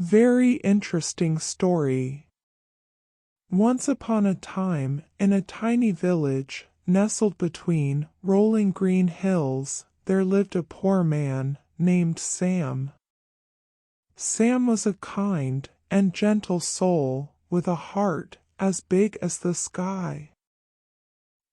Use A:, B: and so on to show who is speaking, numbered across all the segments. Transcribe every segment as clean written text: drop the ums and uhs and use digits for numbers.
A: Very interesting story. Once upon a time, in a tiny village, nestled between rolling green hills, there lived a poor man named Sam. Sam was a kind and gentle soul with a heart as big as the sky.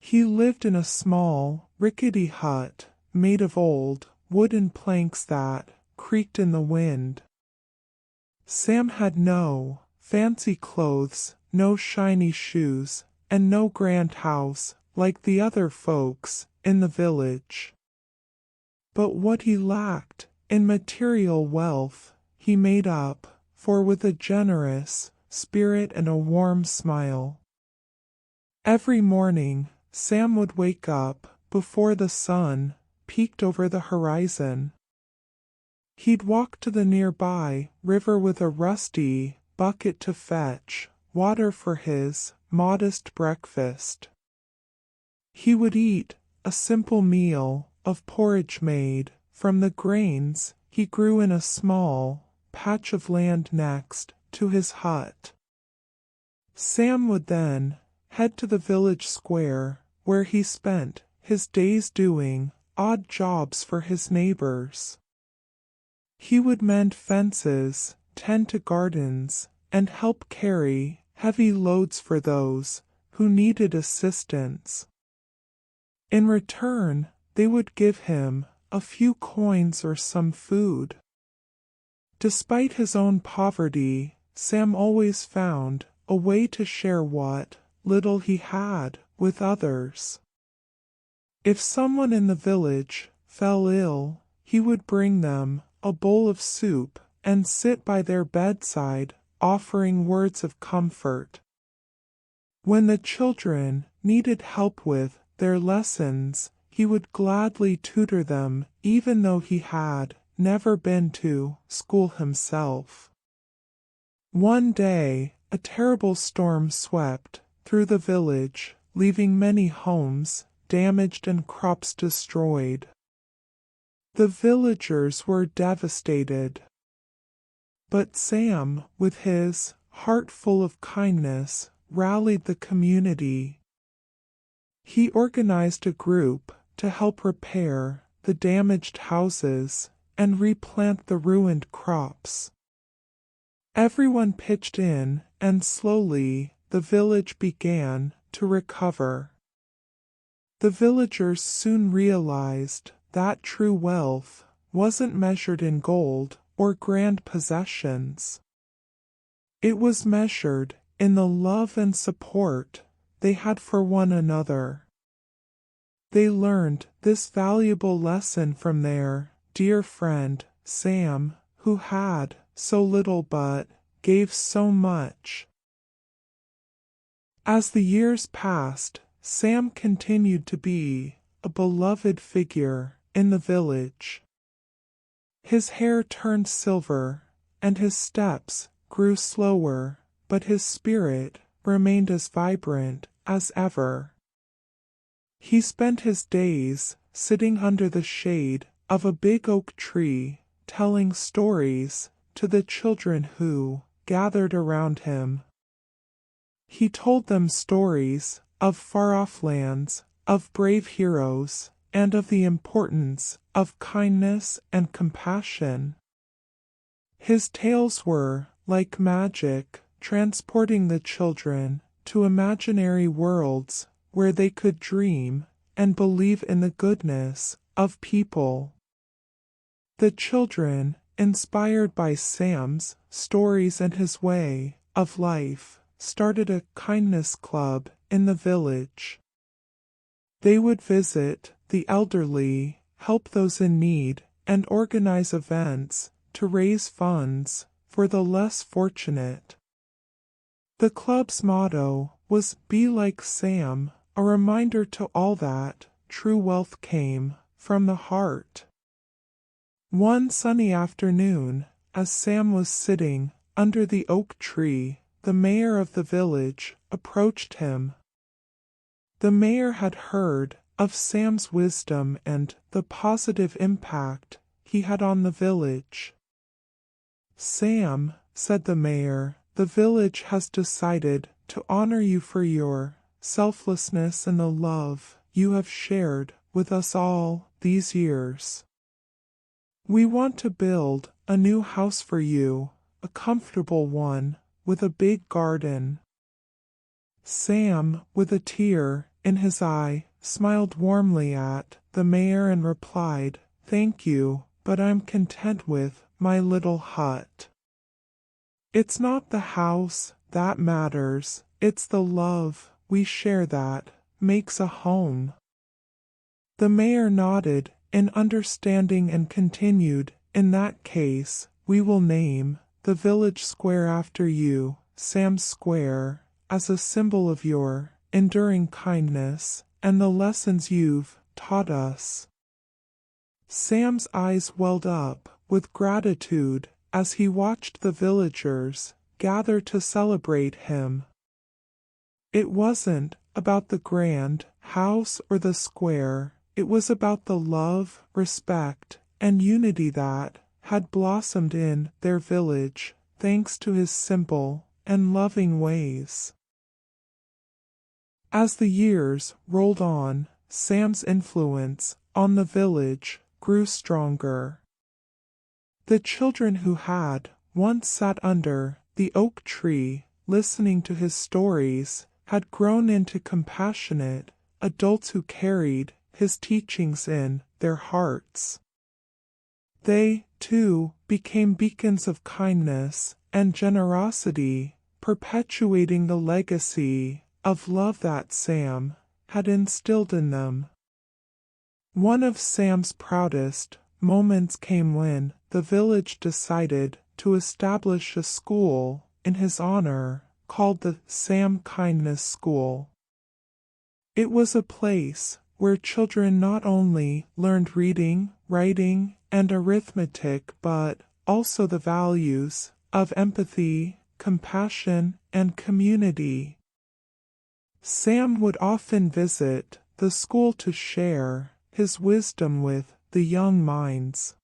A: He lived in a small, rickety hut made of old wooden planks that creaked in the wind. Sam had no fancy clothes, no shiny shoes, and no grand house like the other folks in the village. But what he lacked in material wealth, he made up for with a generous spirit and a warm smile. Every morning, Sam would wake up before the sun peeked over the horizon. He'd walk to the nearby river with a rusty bucket to fetch water for his modest breakfast. He would eat a simple meal of porridge made from the grains he grew in a small patch of land next to his hut. Sam would then head to the village square, where he spent his days doing odd jobs for his neighbors. He would mend fences, tend to gardens, and help carry heavy loads for those who needed assistance. In return, they would give him a few coins or some food. Despite his own poverty, Sam always found a way to share what little he had with others. If someone in the village fell ill, he would bring them a bowl of soup and sit by their bedside, offering words of comfort. When the children needed help with their lessons, he would gladly tutor them, even though he had never been to school himself. One day, a terrible storm swept through the village, leaving many homes damaged and crops destroyed. The villagers were devastated. But Sam, with his heart full of kindness, rallied the community. He organized a group to help repair the damaged houses and replant the ruined crops. Everyone pitched in, and slowly the village began to recover. The villagers soon realized that true wealth wasn't measured in gold or grand possessions. It was measured in the love and support they had for one another. They learned this valuable lesson from their dear friend, Sam, who had so little but gave so much. As the years passed, Sam continued to be a beloved figure in the village. His hair turned silver, and his steps grew slower, but his spirit remained as vibrant as ever. He spent his days sitting under the shade of a big oak tree, telling stories to the children who gathered around him. He told them stories of far-off lands, of brave heroes, and of the importance of kindness and compassion. His tales were like magic, transporting the children to imaginary worlds where they could dream and believe in the goodness of people. The children, inspired by Sam's stories and his way of life, started a kindness club in the village. They would visit the elderly, help those in need, and organize events to raise funds for the less fortunate. The club's motto was "Be like Sam," a reminder to all that true wealth came from the heart. One sunny afternoon, as Sam was sitting under the oak tree, the mayor of the village approached him. The mayor had heard of Sam's wisdom and the positive impact he had on the village. "Sam," said the mayor, the village has decided to honor you for your selflessness and the love you have shared with us all these years. We want to build a new house for you, a comfortable one, with a big garden. Sam, with a tear in his eye, smiled warmly at the mayor and replied, "Thank you, but I'm content with my little hut. It's not the house that matters, it's the love we share that makes a home." The mayor nodded in understanding and continued, "In that case, we will name the village square after you, Sam's Square, as a symbol of your enduring kindness and the lessons you've taught us." Sam's eyes welled up with gratitude as he watched the villagers gather to celebrate him. It wasn't about the grand house or the square, it was about the love, respect, and unity that had blossomed in their village, thanks to his simple and loving ways. As the years rolled on, Sam's influence on the village grew stronger. The children who had once sat under the oak tree listening to his stories had grown into compassionate adults who carried his teachings in their hearts. They, too, became beacons of kindness and generosity, perpetuating the legacy of love that Sam had instilled in them. One of Sam's proudest moments came when the village decided to establish a school in his honor called the Sam Kindness School. It was a place where children not only learned reading, writing, and arithmetic but also the values of empathy, compassion, and community. Sam would often visit the school to share his wisdom with the young minds.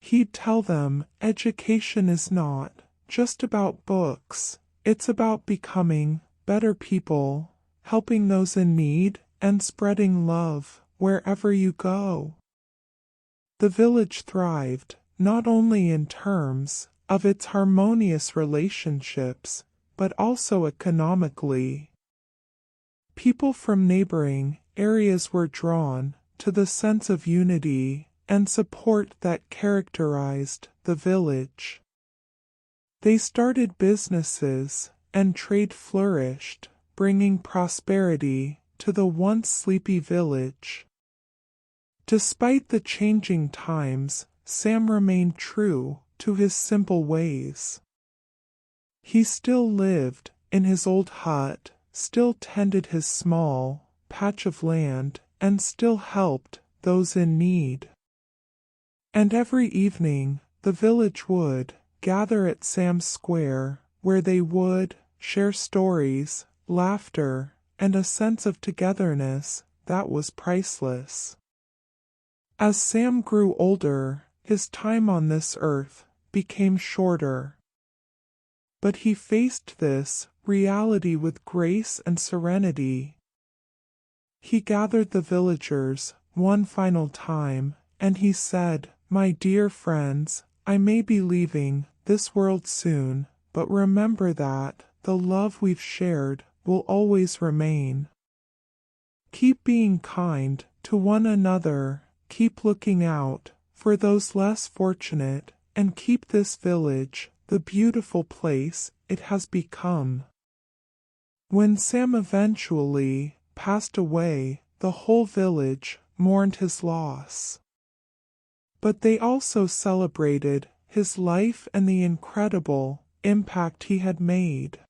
A: He'd tell them education is not just about books, it's about becoming better people, helping those in need, and spreading love wherever you go. The village thrived not only in terms of its harmonious relationships, but also economically. People from neighboring areas were drawn to the sense of unity and support that characterized the village. They started businesses, and trade flourished, bringing prosperity to the once sleepy village. Despite the changing times, Sam remained true to his simple ways. He still lived in his old hut, still tended his small patch of land, and still helped those in need. And every evening the village would gather at Sam's Square, where they would share stories, laughter, and a sense of togetherness that was priceless. As Sam grew older, his time on this earth became shorter. But he faced this reality with grace and serenity. He gathered the villagers one final time, and he said, "My dear friends, I may be leaving this world soon, but remember that the love we've shared will always remain. Keep being kind to one another, keep looking out for those less fortunate, and keep this village the beautiful place it has become." When Sam eventually passed away, the whole village mourned his loss. But they also celebrated his life and the incredible impact he had made.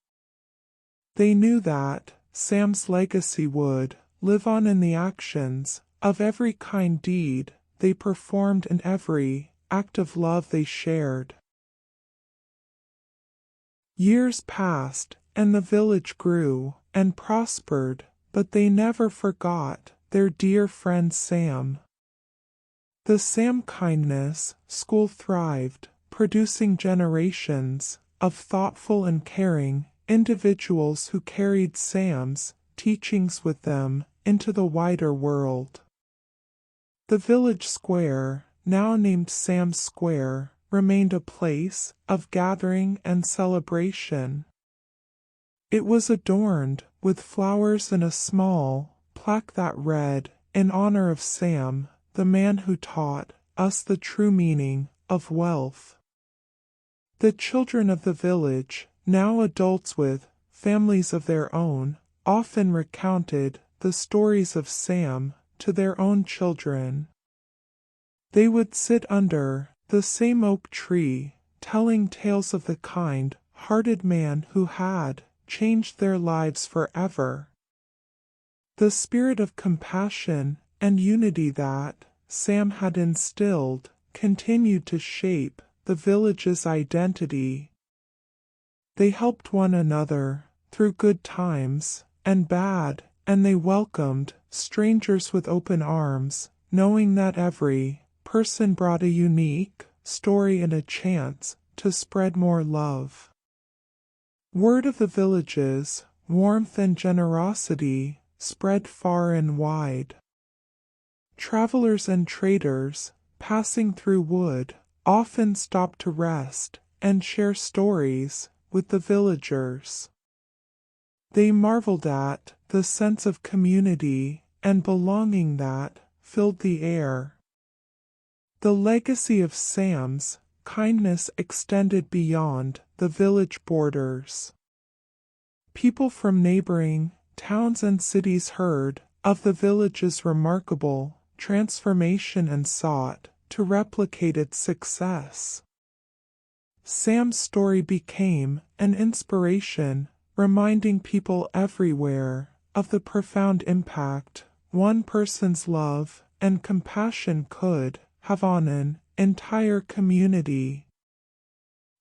A: They knew that Sam's legacy would live on in the actions of every kind deed they performed and every act of love they shared. Years passed, and the village grew and prospered, but they never forgot their dear friend Sam. The Sam Kindness School thrived producing generations of thoughtful and caring individuals who carried Sam's teachings with them into the wider world. The village square, now named Sam's Square, remained a place of gathering and celebration. It was adorned with flowers and a small plaque that read, "In honor of Sam, the man who taught us the true meaning of wealth." The children of the village, now adults with families of their own, often recounted the stories of Sam to their own children. They would sit under the same oak tree, telling tales of the kind-hearted man who had changed their lives forever. The spirit of compassion and unity that Sam had instilled continued to shape the village's identity. They helped one another through good times and bad, and they welcomed strangers with open arms, knowing that every person brought a unique story and a chance to spread more love. Word of the village's warmth and generosity spread far and wide. Travelers and traders passing through would often stop to rest and share stories with the villagers. They marveled at the sense of community and belonging that filled the air. The legacy of Sam's kindness extended beyond the village borders. People from neighboring towns and cities heard of the village's remarkable transformation and sought to replicate its success. Sam's story became an inspiration, reminding people everywhere of the profound impact one person's love and compassion could have on an entire community.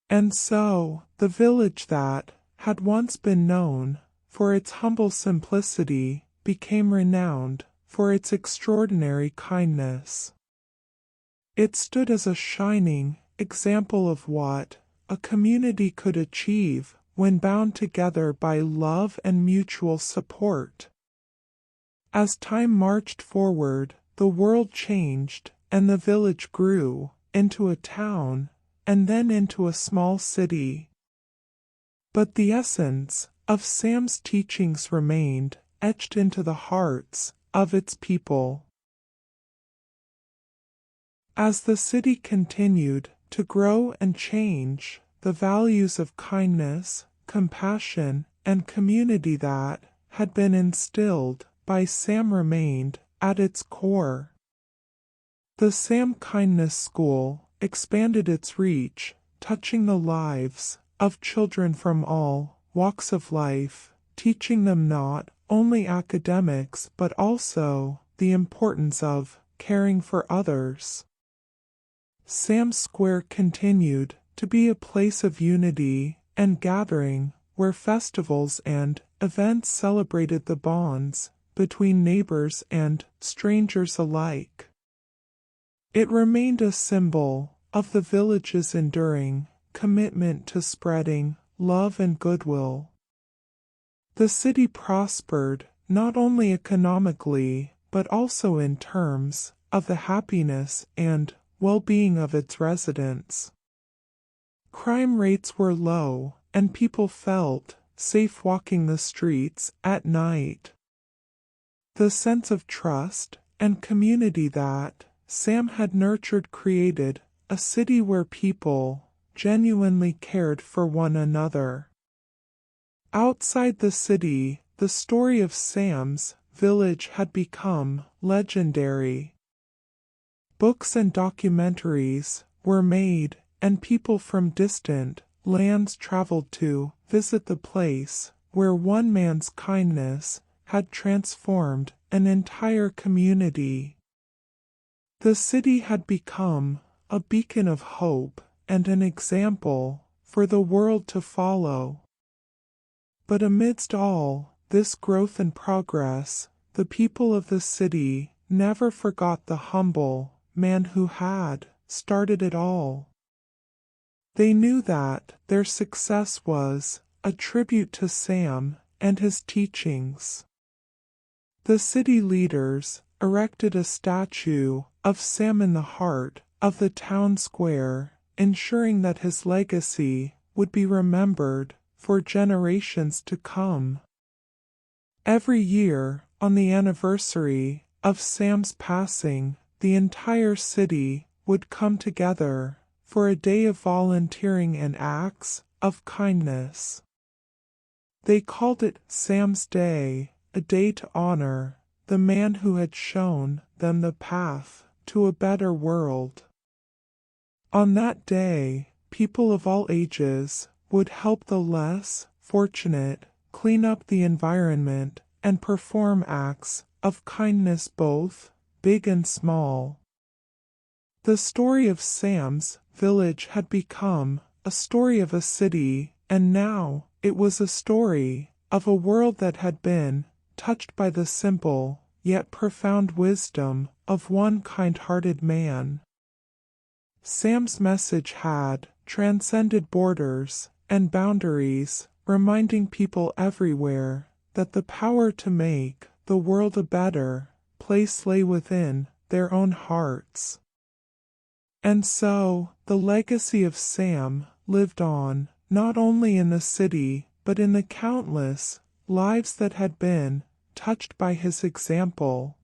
A: And so, the village that had once been known for its humble simplicity became renowned for its extraordinary kindness. It stood as a shining example of what a community could achieve when bound together by love and mutual support. As time marched forward, the world changed, and the village grew into a town, and then into a small city. But the essence of Sam's teachings remained etched into the hearts of its people. As the city continued to grow and change, the values of kindness, compassion, and community that had been instilled by Sam remained at its core. The Sam Kindness School expanded its reach, touching the lives of children from all walks of life, teaching them not only academics but also the importance of caring for others. Sam's Square continued to be a place of unity and gathering where festivals and events celebrated the bonds between neighbors and strangers alike. It remained a symbol of the village's enduring commitment to spreading love and goodwill. The city prospered not only economically but also in terms of the happiness and well-being of its residents. Crime rates were low, and people felt safe walking the streets at night. The sense of trust and community that Sam had nurtured created a city where people genuinely cared for one another. Outside the city, the story of Sam's village had become legendary. Books and documentaries were made, and people from distant lands traveled to visit the place where one man's kindness had transformed an entire community. The city had become a beacon of hope and an example for the world to follow. But amidst all this growth and progress, the people of the city never forgot the humble man who had started it all. They knew that their success was a tribute to Sam and his teachings. The city leaders erected a statue of Sam in the heart of the town square, ensuring that his legacy would be remembered for generations to come. Every year, on the anniversary of Sam's passing, the entire city would come together for a day of volunteering and acts of kindness. They called it Sam's Day, a day to honor the man who had shown them the path to a better world. On that day, people of all ages would help the less fortunate, clean up the environment, and perform acts of kindness both big and small. The story of Sam's village had become a story of a city, and now it was a story of a world that had been touched by the simple yet profound wisdom of one kind-hearted man. Sam's message had transcended borders and boundaries, reminding people everywhere that the power to make the world a better place lay within their own hearts. And so, the legacy of Sam lived on, not only in the city, but in the countless lives that had been touched by his example.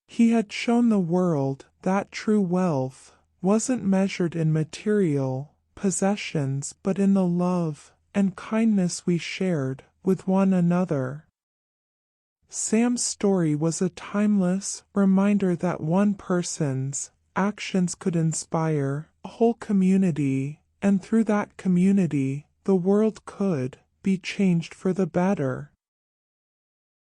A: He had shown the world that true wealth wasn't measured in material possessions, but in the love and kindness we shared with one another. Sam's story was a timeless reminder that one person's actions could inspire a whole community, and through that community, the world could be changed for the better.